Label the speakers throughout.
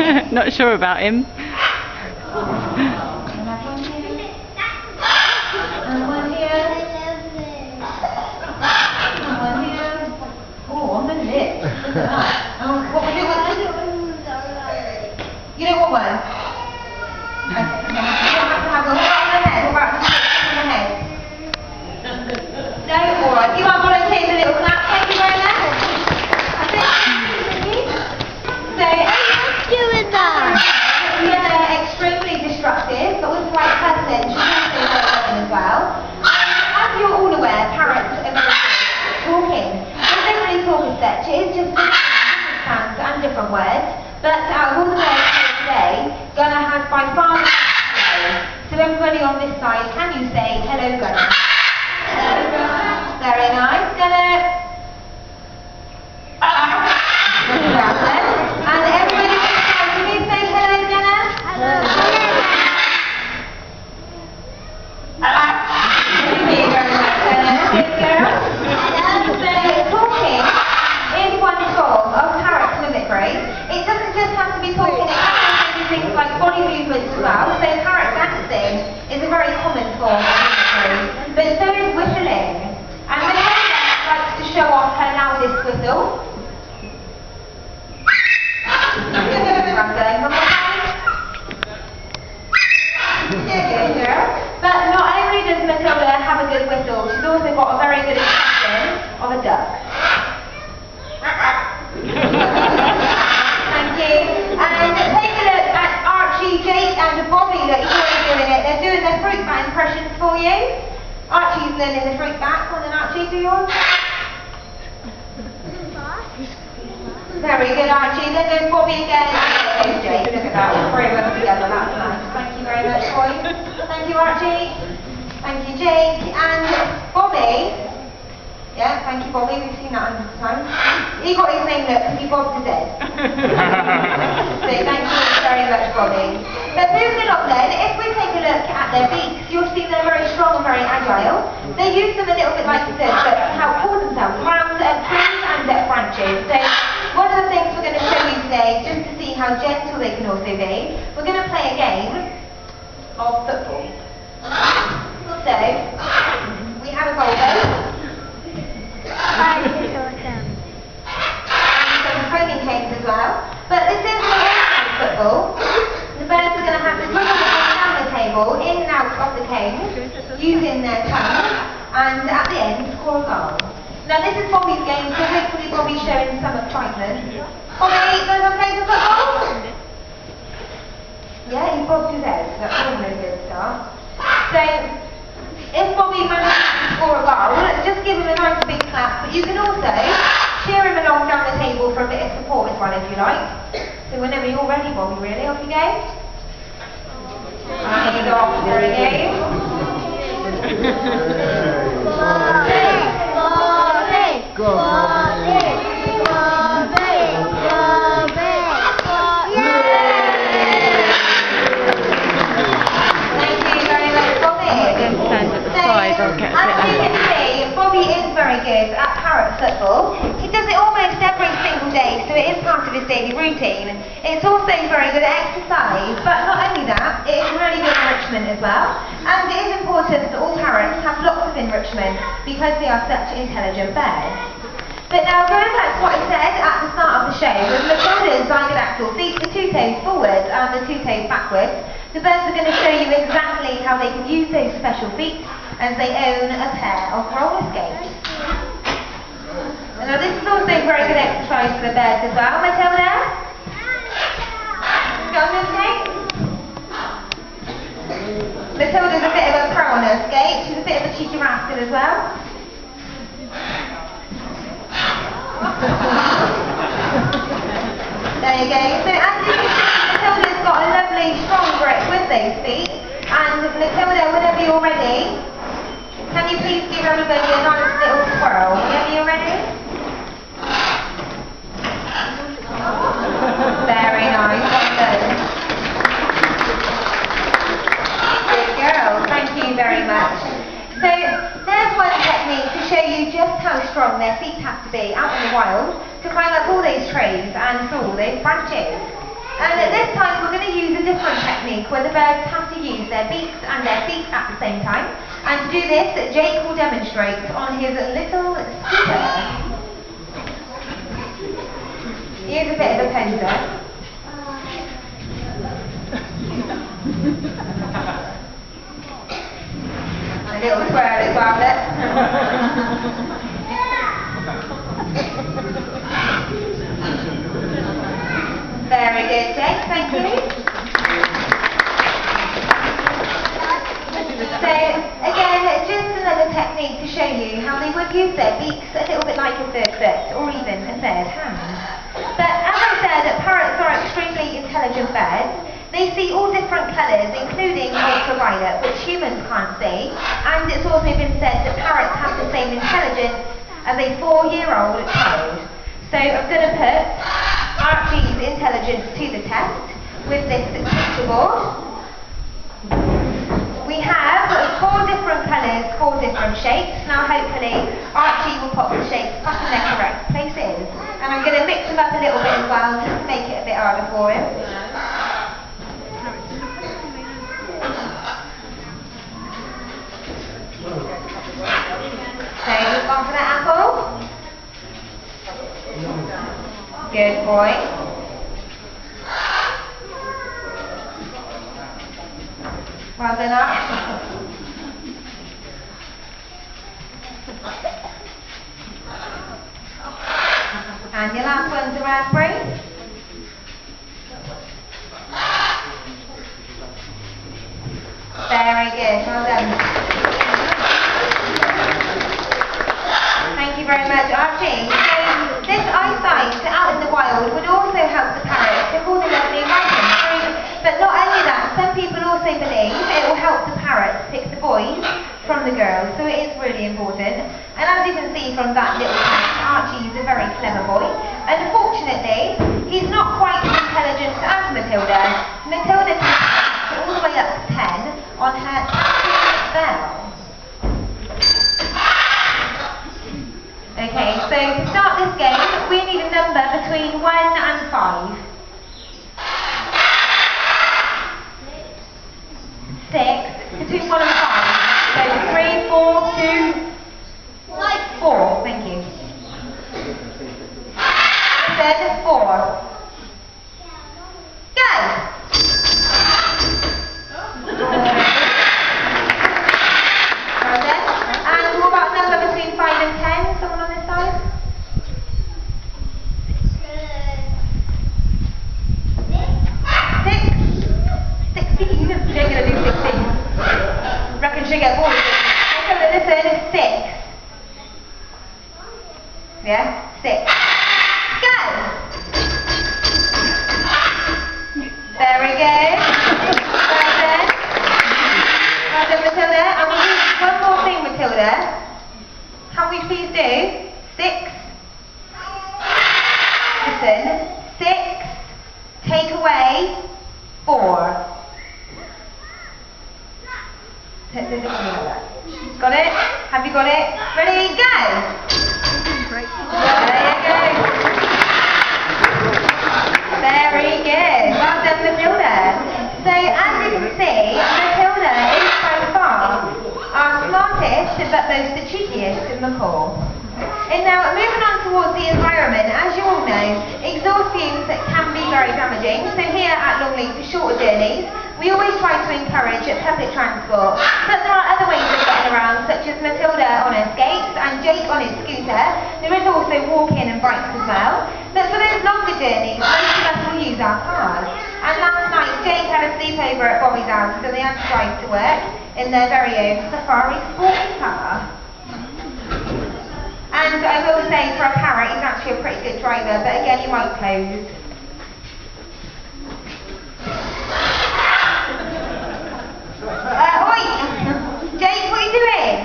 Speaker 1: Not sure about him.
Speaker 2: And one here. And one here. Oh, on the lip. Look at that. What we do with you don't want one? Okay. You don't have to have one. What about on the head? What about on the head? No? Alright. If you want volunteers, a little clap. Thank you very much. Extremely destructive, but with the right person, she's also very welcome as well. As you're all aware, parrots are very good at talking. They don't really talk as such, it is just different sounds and different words. But out of all the birds here today, Gunnar has by far the best way. So everybody on this side, can you say hello, Gunnar? Hello, Gunnar. Very nice. Gunnar. And everybody on this side, can you say hello, Gunnar? Hello. Thank you very much, Gunnar. Good girl. So talking is one form of parrot mimicry. It doesn't just have to be talking, it can also do things like body movements as well. So parrot dancing is a very common form of mimicry. But so is whistling. And the parrot likes to show off her loudest whistle. But not only does Matilda have a good whistle, she's also got a very good impression of a duck. Thank you. And take a look at Archie, Jake and Bobby. Look, he's already doing it. They're doing their fruit bat impressions for you. Archie's learning the fruit bat. Come on then, Archie, do yours. Very good, Archie. Then there's Bobby again. And Jake. Look at that. All three of them together. That's nice. Thank you very much, boys. Thank you, Archie. Thank you, Jake. And Bobby. Yeah, thank you, Bobby. We've seen that hundreds of times. He got his name, look, because he bobbed his head. So thank you very much, Bobby. But moving along then, if we take a look at their beaks, you'll see they're very strong and very agile. They use them a little bit like I said, but to help pull themselves around trees and branches. So one of the things we're going to show you today, just to see how gentle they can also be, we're going to play a game of football. So, we have a goalpost. And some training canes as well. But this is football. The birds are going to have to dribble the ball down the table, in and out of the cane, using their tongue, and at the end score a goal. Now this is Bobby's game, so hopefully Bobby's showing some excitement. Bobby, you want to play some football? Yeah, he bobbed his head. That's always a good start. So, if Bobby manages to score a goal, just give him a nice big clap, but you can also cheer him along down the table for a bit of support as well if you like. So whenever you're ready, Bobby, really, off you go. And he's off, there he goes. Bobby! Bobby! As you can see, Bobby is very good at parrot football. He does it almost every single day, so it is part of his daily routine. It's also very good at exercise, but not only that, it is really good enrichment as well. And it is important that all parrots have lots of enrichment because they are such intelligent birds. But now going back to what I said at the start of the show, with Matilda's zygidactyl feet, the two toes forwards and the two toes backwards, the birds are going to show you exactly how they can use those special feet as they own a pair of roller skates. And now this is also very good exercise for the birds as well. Matilda? Going okay? Matilda's a bit of a pro on her skate. She's a bit of a cheeky rascal as well. There you go. So as you can see, Matilda's got a lovely strong grip with those feet. And Matilda, whenever you're ready, can you please give everybody a nice little swirl? Whenever you're ready. Very nice. Well done. Good girl. Thank you very much. So there's one technique to show you just how strong their feet have to be out in the wild to climb up all those trees and through all those branches. And at this time we're going to use a different technique where the birds have to use their beaks and their feet at the same time. And to do this, Jake will demonstrate on his little scooter. He is a bit of a poser. A little twirl as well there. Very good, Jake, thank you. So, again, just another technique to show you how they would use their beaks a little bit like a third foot, or even a third hand. But as I said, parrots are extremely intelligent birds. They see all different colours, including ultraviolet, which humans can't see. And it's also been said that parrots have the same intelligence as a 4-year-old child. So I'm going to put Archie's intelligence to the test with this picture board. We have 4 different colours, 4 different shapes. Now hopefully Archie will pop the shapes back in their correct places. And I'm going to mix them up a little bit as well, just to make it a bit harder for him. So he's gone for the apple. Good boy. Well done, Archie. And your last one's a raspberry. Very good, well done. Thank you very much, Archie. So this eyesight out in the wild would also help the parrot to call the lovely writing. But not only that, some people also believe it will help the parrot pick the boys from the girls, so it is really important. And as you can see from that little test, Archie is a very clever boy. Unfortunately, he's not quite as intelligent as Matilda. Matilda can count all the way up to 10 on her tapping bell. Okay, so to start this game, we need a number between 1 and 5. 6, between 1 and 5. So 3, 4, 2, 4, thank you. Then 4. Go! And what about number between 5 and 10? Someone on this side? 6? 16? She's going to do 16. Reckon she'll get bored. Okay, listen, 6. Yeah? 6. Go! Very good. Well done. Well done, Matilda. And we'll do one more thing, Matilda. Can we please do 6? Listen. 6. Take away 4. Got it? Have you got it? Ready? Go! There you go. Very good. Well done, Matilda. So as you can see, Matilda is by far our smartest but most cheekiest macaw. And now moving on towards the environment, as you all know, exhaust fumes can be very damaging. So here at Longleat for shorter journeys, we always try to encourage public transport. But there are other ways of getting around, such as Matilda on her skates and Jake on his scooter. There is also walking and bikes as well. But for those longer journeys, most of us will use our cars. And last night, Jake had a sleepover at Bobby's house, so they had to drive to work in their very own safari sporting car. And I will say, for a parrot, he's actually a pretty good driver, but again, he might close. Oi! Jake, what are you doing?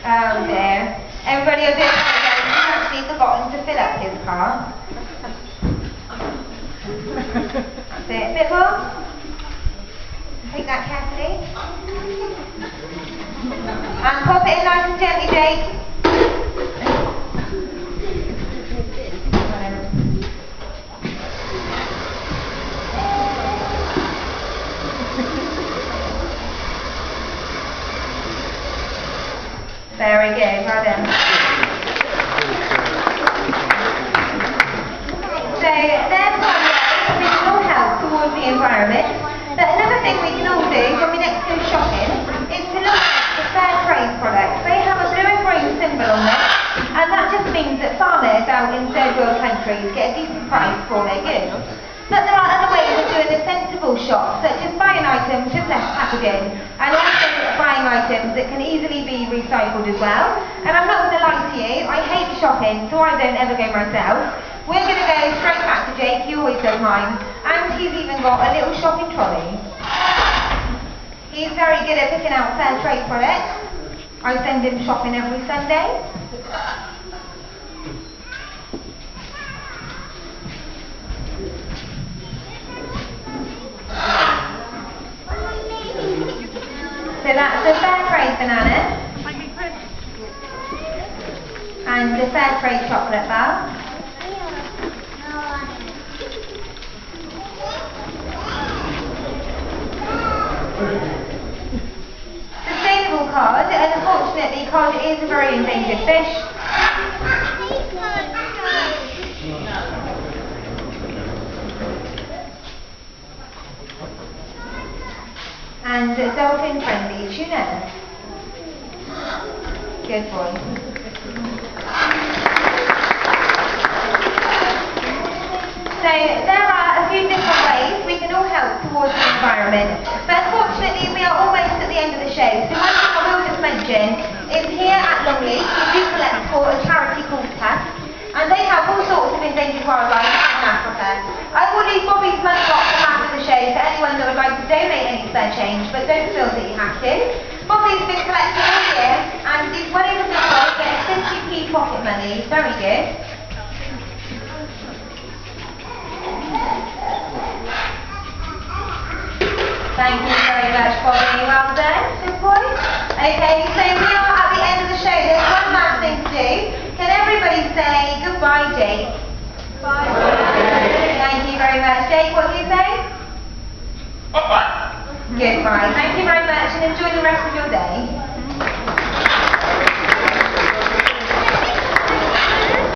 Speaker 2: Oh dear. Everybody will do it again. He's actually forgotten to fill up his car. That's it. A bit more. Take that carefully. And pop it in nice and gently, Jake. Very good, well done. So there's one way we can all help towards the environment. But another thing we can all do when we next go shopping is to look at the fair trade products. They have a blue and green symbol on them, and that just means that farmers out in third world countries get a decent price for their goods. But there are other ways of doing a sensible shop, such as buying items with less packaging, and also buying items that can easily be recycled as well. And I'm not going to lie to you, I hate shopping, so I don't ever go myself. We're going to go straight back to Jake, he always does mine, and he's even got a little shopping trolley. He's very good at picking out fair trade products. I send him shopping every Sunday. So that's the fair trade banana and the fair trade chocolate bar. Sustainable cod, and unfortunately cod is a very endangered fish. And dolphin friendly tuna. Good boy. So there are a few different ways we can all help towards the environment, but unfortunately we are almost at the end of the show. So one thing I will just mention is here at Longleat we do collect for a charity called TASC, and they have all sorts of endangered wildlife in Africa. I will leave Bobby's money box after the show for anyone that would like to donate any spare change, but don't feel that you have to. Bobby's been collecting all year, and he's winning the book, getting 50p pocket money. Very good. Thank you very much, Bobby. Well done. Good boy. Okay, so we are at the end of the show. There's one last thing to do. Can everybody say goodbye, Jake? Bye. Thank you very much. Jake, what do you say?
Speaker 1: Bye-bye.
Speaker 2: Goodbye. Thank you very much and enjoy the rest of your day.